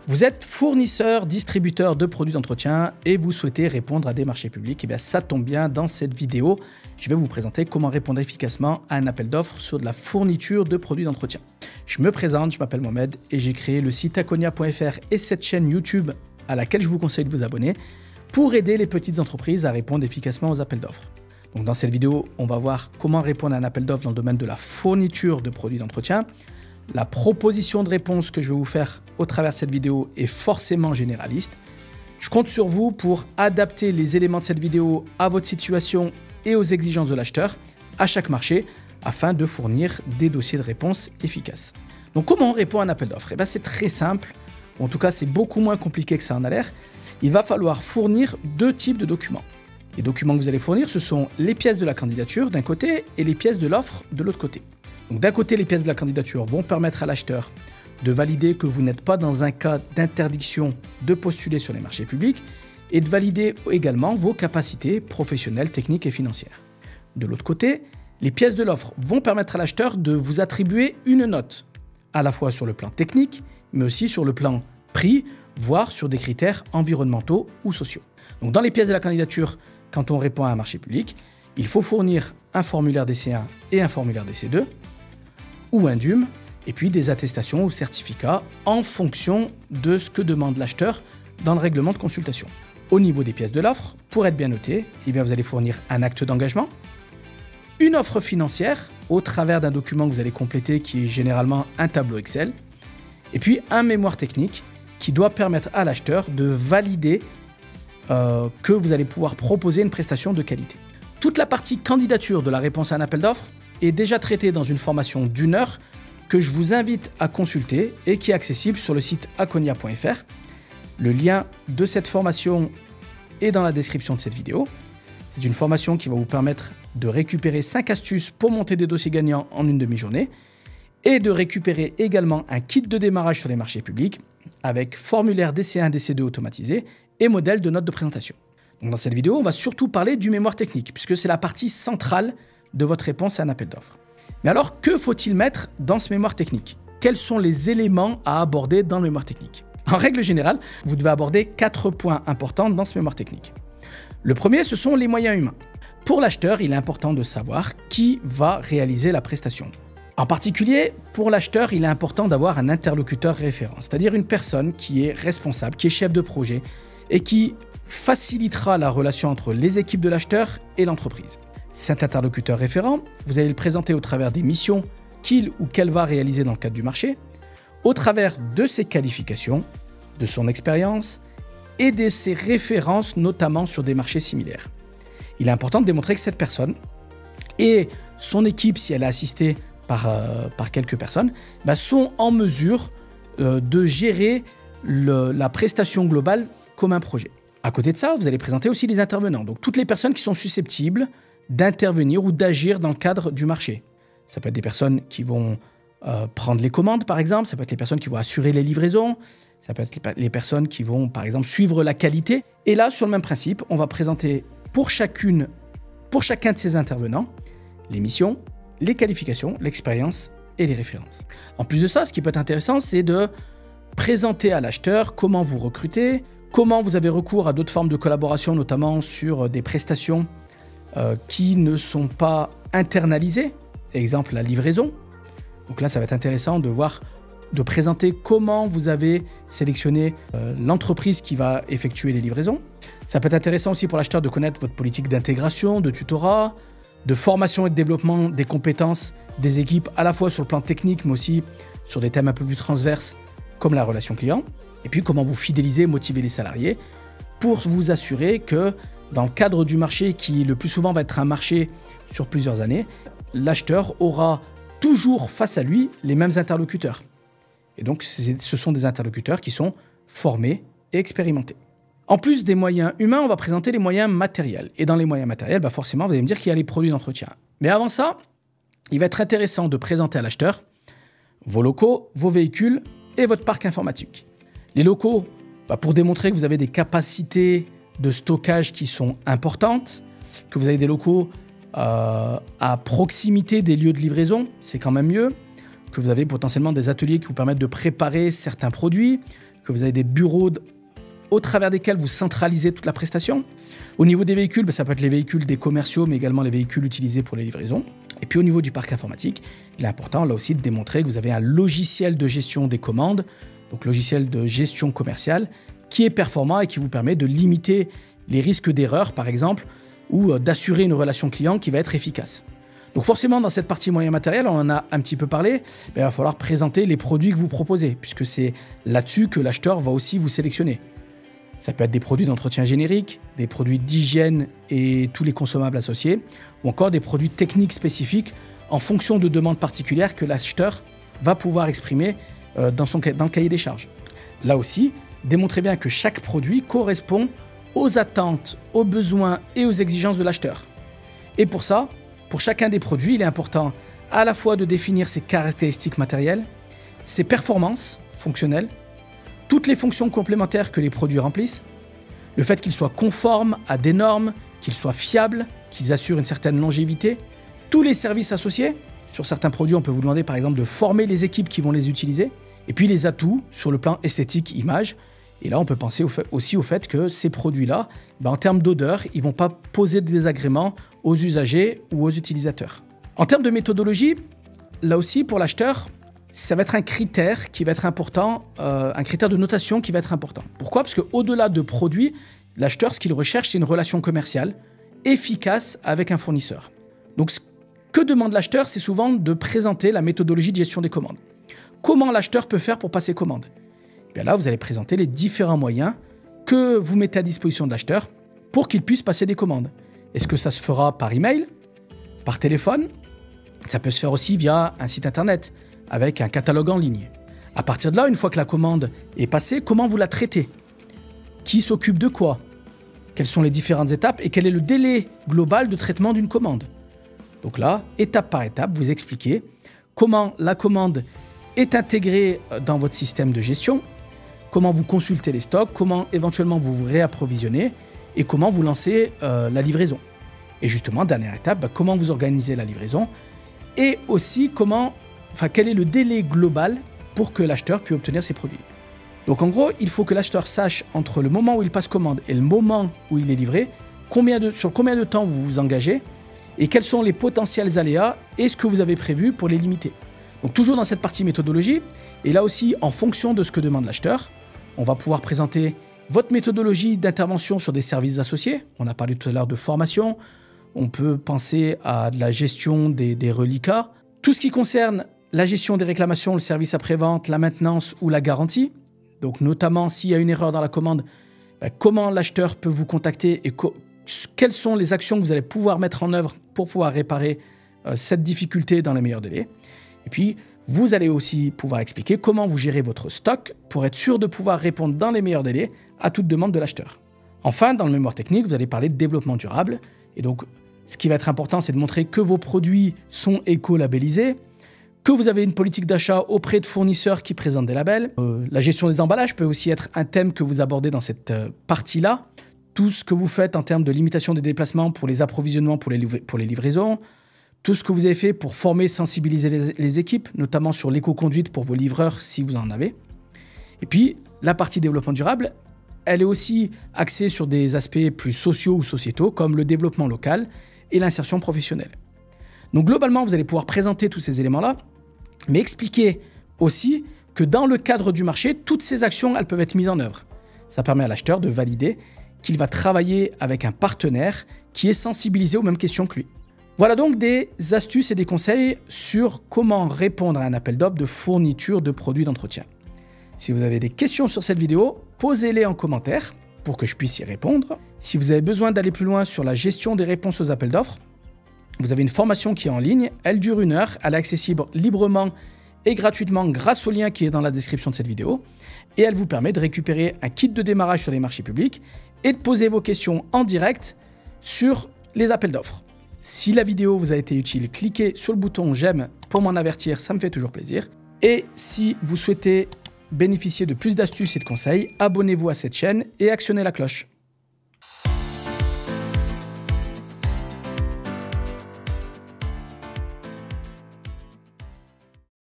Vous êtes fournisseur, distributeur de produits d'entretien et vous souhaitez répondre à des marchés publics. Et bien ça tombe bien, dans cette vidéo, je vais vous présenter comment répondre efficacement à un appel d'offres sur de la fourniture de produits d'entretien. Je me présente, je m'appelle Mohamed et j'ai créé le site akonia.fr et cette chaîne YouTube à laquelle je vous conseille de vous abonner pour aider les petites entreprises à répondre efficacement aux appels d'offres. Donc dans cette vidéo, on va voir comment répondre à un appel d'offres dans le domaine de la fourniture de produits d'entretien. La proposition de réponse que je vais vous faire au travers de cette vidéo est forcément généraliste. Je compte sur vous pour adapter les éléments de cette vidéo à votre situation et aux exigences de l'acheteur à chaque marché afin de fournir des dossiers de réponse efficaces. Donc comment on répond à un appel d'offres ? C'est très simple, en tout cas c'est beaucoup moins compliqué que ça en a l'air. Il va falloir fournir deux types de documents. Les documents que vous allez fournir, ce sont les pièces de la candidature d'un côté et les pièces de l'offre de l'autre côté. Donc d'un côté, les pièces de la candidature vont permettre à l'acheteur de valider que vous n'êtes pas dans un cas d'interdiction de postuler sur les marchés publics et de valider également vos capacités professionnelles, techniques et financières. De l'autre côté, les pièces de l'offre vont permettre à l'acheteur de vous attribuer une note, à la fois sur le plan technique, mais aussi sur le plan prix, voire sur des critères environnementaux ou sociaux. Donc dans les pièces de la candidature, quand on répond à un marché public, il faut fournir un formulaire DC1 et un formulaire DC2, ou un DUM, et puis des attestations ou certificats en fonction de ce que demande l'acheteur dans le règlement de consultation. Au niveau des pièces de l'offre, pour être bien noté, vous allez fournir un acte d'engagement, une offre financière au travers d'un document que vous allez compléter qui est généralement un tableau Excel, et puis un mémoire technique qui doit permettre à l'acheteur de valider que vous allez pouvoir proposer une prestation de qualité. Toute la partie candidature de la réponse à un appel d'offres est déjà traitée dans une formation d'1 heure que je vous invite à consulter et qui est accessible sur le site akonia.fr. Le lien de cette formation est dans la description de cette vidéo. C'est une formation qui va vous permettre de récupérer 5 astuces pour monter des dossiers gagnants en une demi-journée et de récupérer également un kit de démarrage sur les marchés publics avec formulaire DC1, DC2 automatisé et modèle de notes de présentation. Donc dans cette vidéo, on va surtout parler du mémoire technique puisque c'est la partie centrale de votre réponse à un appel d'offres. Mais alors, que faut-il mettre dans ce mémoire technique ? Quels sont les éléments à aborder dans le mémoire technique ? En règle générale, vous devez aborder 4 points importants dans ce mémoire technique. Le premier, ce sont les moyens humains. Pour l'acheteur, il est important de savoir qui va réaliser la prestation. En particulier, pour l'acheteur, il est important d'avoir un interlocuteur référent, c'est-à-dire une personne qui est responsable, qui est chef de projet et qui facilitera la relation entre les équipes de l'acheteur et l'entreprise. Cet interlocuteur référent, vous allez le présenter au travers des missions qu'il ou qu'elle va réaliser dans le cadre du marché, au travers de ses qualifications, de son expérience et de ses références, notamment sur des marchés similaires. Il est important de démontrer que cette personne et son équipe, si elle est assistée par quelques personnes, sont en mesure de gérer la prestation globale comme un projet. À côté de ça, vous allez présenter aussi les intervenants, donc toutes les personnes qui sont susceptibles d'intervenir ou d'agir dans le cadre du marché. Ça peut être des personnes qui vont prendre les commandes, par exemple, ça peut être les personnes qui vont assurer les livraisons, ça peut être les personnes qui vont, par exemple, suivre la qualité. Et là, sur le même principe, on va présenter pour chacun de ces intervenants les missions, les qualifications, l'expérience et les références. En plus de ça, ce qui peut être intéressant, c'est de présenter à l'acheteur comment vous recrutez, comment vous avez recours à d'autres formes de collaboration, notamment sur des prestations qui ne sont pas internalisées, exemple la livraison. Donc là, ça va être intéressant de présenter comment vous avez sélectionné l'entreprise qui va effectuer les livraisons. Ça peut être intéressant aussi pour l'acheteur de connaître votre politique d'intégration, de tutorat, de formation et de développement des compétences des équipes, à la fois sur le plan technique, mais aussi sur des thèmes un peu plus transverses, comme la relation client. Et puis, comment vous fidélisez et motiver les salariés pour vous assurer que dans le cadre du marché, qui le plus souvent va être un marché sur plusieurs années, l'acheteur aura toujours face à lui les mêmes interlocuteurs. Et donc, ce sont des interlocuteurs qui sont formés et expérimentés. En plus des moyens humains, on va présenter les moyens matériels. Et dans les moyens matériels, forcément, vous allez me dire qu'il y a les produits d'entretien. Mais avant ça, il va être intéressant de présenter à l'acheteur vos locaux, vos véhicules et votre parc informatique. Les locaux, pour démontrer que vous avez des capacités de stockage qui sont importantes, que vous avez des locaux à proximité des lieux de livraison, c'est quand même mieux, que vous avez potentiellement des ateliers qui vous permettent de préparer certains produits, que vous avez des bureaux au travers desquels vous centralisez toute la prestation. Au niveau des véhicules, ça peut être les véhicules des commerciaux, mais également les véhicules utilisés pour les livraisons. Et puis au niveau du parc informatique, il est important là aussi de démontrer que vous avez un logiciel de gestion des commandes, donc logiciel de gestion commerciale, qui est performant et qui vous permet de limiter les risques d'erreur, par exemple, ou d'assurer une relation client qui va être efficace. Donc forcément, dans cette partie moyen matériel, on en a un petit peu parlé, il va falloir présenter les produits que vous proposez, puisque c'est là-dessus que l'acheteur va aussi vous sélectionner. Ça peut être des produits d'entretien générique, des produits d'hygiène et tous les consommables associés, ou encore des produits techniques spécifiques en fonction de demandes particulières que l'acheteur va pouvoir exprimer dans le cahier des charges. Là aussi, démontrez bien que chaque produit correspond aux attentes, aux besoins et aux exigences de l'acheteur. Et pour ça, pour chacun des produits, il est important à la fois de définir ses caractéristiques matérielles, ses performances fonctionnelles, toutes les fonctions complémentaires que les produits remplissent, le fait qu'ils soient conformes à des normes, qu'ils soient fiables, qu'ils assurent une certaine longévité, tous les services associés. Sur certains produits, on peut vous demander par exemple de former les équipes qui vont les utiliser, et puis les atouts sur le plan esthétique, image. Et là, on peut penser aussi au fait que ces produits-là, en termes d'odeur, ils ne vont pas poser de désagréments aux usagers ou aux utilisateurs. En termes de méthodologie, là aussi, pour l'acheteur, ça va être un critère qui va être important, un critère de notation qui va être important. Pourquoi ? Parce qu'au-delà de produits, l'acheteur, ce qu'il recherche, c'est une relation commerciale efficace avec un fournisseur. Donc, ce que demande l'acheteur, c'est souvent de présenter la méthodologie de gestion des commandes. Comment l'acheteur peut faire pour passer commande ? Et bien là, vous allez présenter les différents moyens que vous mettez à disposition de l'acheteur pour qu'il puisse passer des commandes. Est-ce que ça se fera par email, par téléphone ? Ça peut se faire aussi via un site internet, avec un catalogue en ligne. À partir de là, une fois que la commande est passée, comment vous la traitez ? Qui s'occupe de quoi ? Quelles sont les différentes étapes et quel est le délai global de traitement d'une commande ? Donc là, étape par étape, vous expliquez comment la commande est intégrée dans votre système de gestion, comment vous consultez les stocks, comment éventuellement vous vous réapprovisionnez et comment vous lancez la livraison. Et justement, dernière étape, comment vous organisez la livraison et aussi quel est le délai global pour que l'acheteur puisse obtenir ses produits. Donc en gros, il faut que l'acheteur sache entre le moment où il passe commande et le moment où il est livré, sur combien de temps vous vous engagez et quels sont les potentiels aléas et ce que vous avez prévu pour les limiter. Donc toujours dans cette partie méthodologie, et là aussi en fonction de ce que demande l'acheteur, on va pouvoir présenter votre méthodologie d'intervention sur des services associés. On a parlé tout à l'heure de formation, on peut penser à de la gestion des reliquats, tout ce qui concerne la gestion des réclamations, le service après-vente, la maintenance ou la garantie. Donc notamment s'il y a une erreur dans la commande, comment l'acheteur peut vous contacter et quelles sont les actions que vous allez pouvoir mettre en œuvre pour pouvoir réparer cette difficulté dans les meilleurs délais. Et puis, vous allez aussi pouvoir expliquer comment vous gérez votre stock pour être sûr de pouvoir répondre dans les meilleurs délais à toute demande de l'acheteur. Enfin, dans le mémoire technique, vous allez parler de développement durable. Et donc, ce qui va être important, c'est de montrer que vos produits sont éco-labellisés, que vous avez une politique d'achat auprès de fournisseurs qui présentent des labels. La gestion des emballages peut aussi être un thème que vous abordez dans cette partie-là. Tout ce que vous faites en termes de limitation des déplacements pour les approvisionnements, pour les livraisons. Tout ce que vous avez fait pour former, sensibiliser les équipes, notamment sur l'éco-conduite pour vos livreurs si vous en avez. Et puis, la partie développement durable, elle est aussi axée sur des aspects plus sociaux ou sociétaux, comme le développement local et l'insertion professionnelle. Donc globalement, vous allez pouvoir présenter tous ces éléments-là, mais expliquer aussi que dans le cadre du marché, toutes ces actions, elles peuvent être mises en œuvre. Ça permet à l'acheteur de valider qu'il va travailler avec un partenaire qui est sensibilisé aux mêmes questions que lui. Voilà donc des astuces et des conseils sur comment répondre à un appel d'offres de fourniture de produits d'entretien. Si vous avez des questions sur cette vidéo, posez-les en commentaire pour que je puisse y répondre. Si vous avez besoin d'aller plus loin sur la gestion des réponses aux appels d'offres, vous avez une formation qui est en ligne, elle dure 1 heure, elle est accessible librement et gratuitement grâce au lien qui est dans la description de cette vidéo et elle vous permet de récupérer un kit de démarrage sur les marchés publics et de poser vos questions en direct sur les appels d'offres. Si la vidéo vous a été utile, cliquez sur le bouton j'aime pour m'en avertir, ça me fait toujours plaisir. Et si vous souhaitez bénéficier de plus d'astuces et de conseils, abonnez-vous à cette chaîne et actionnez la cloche.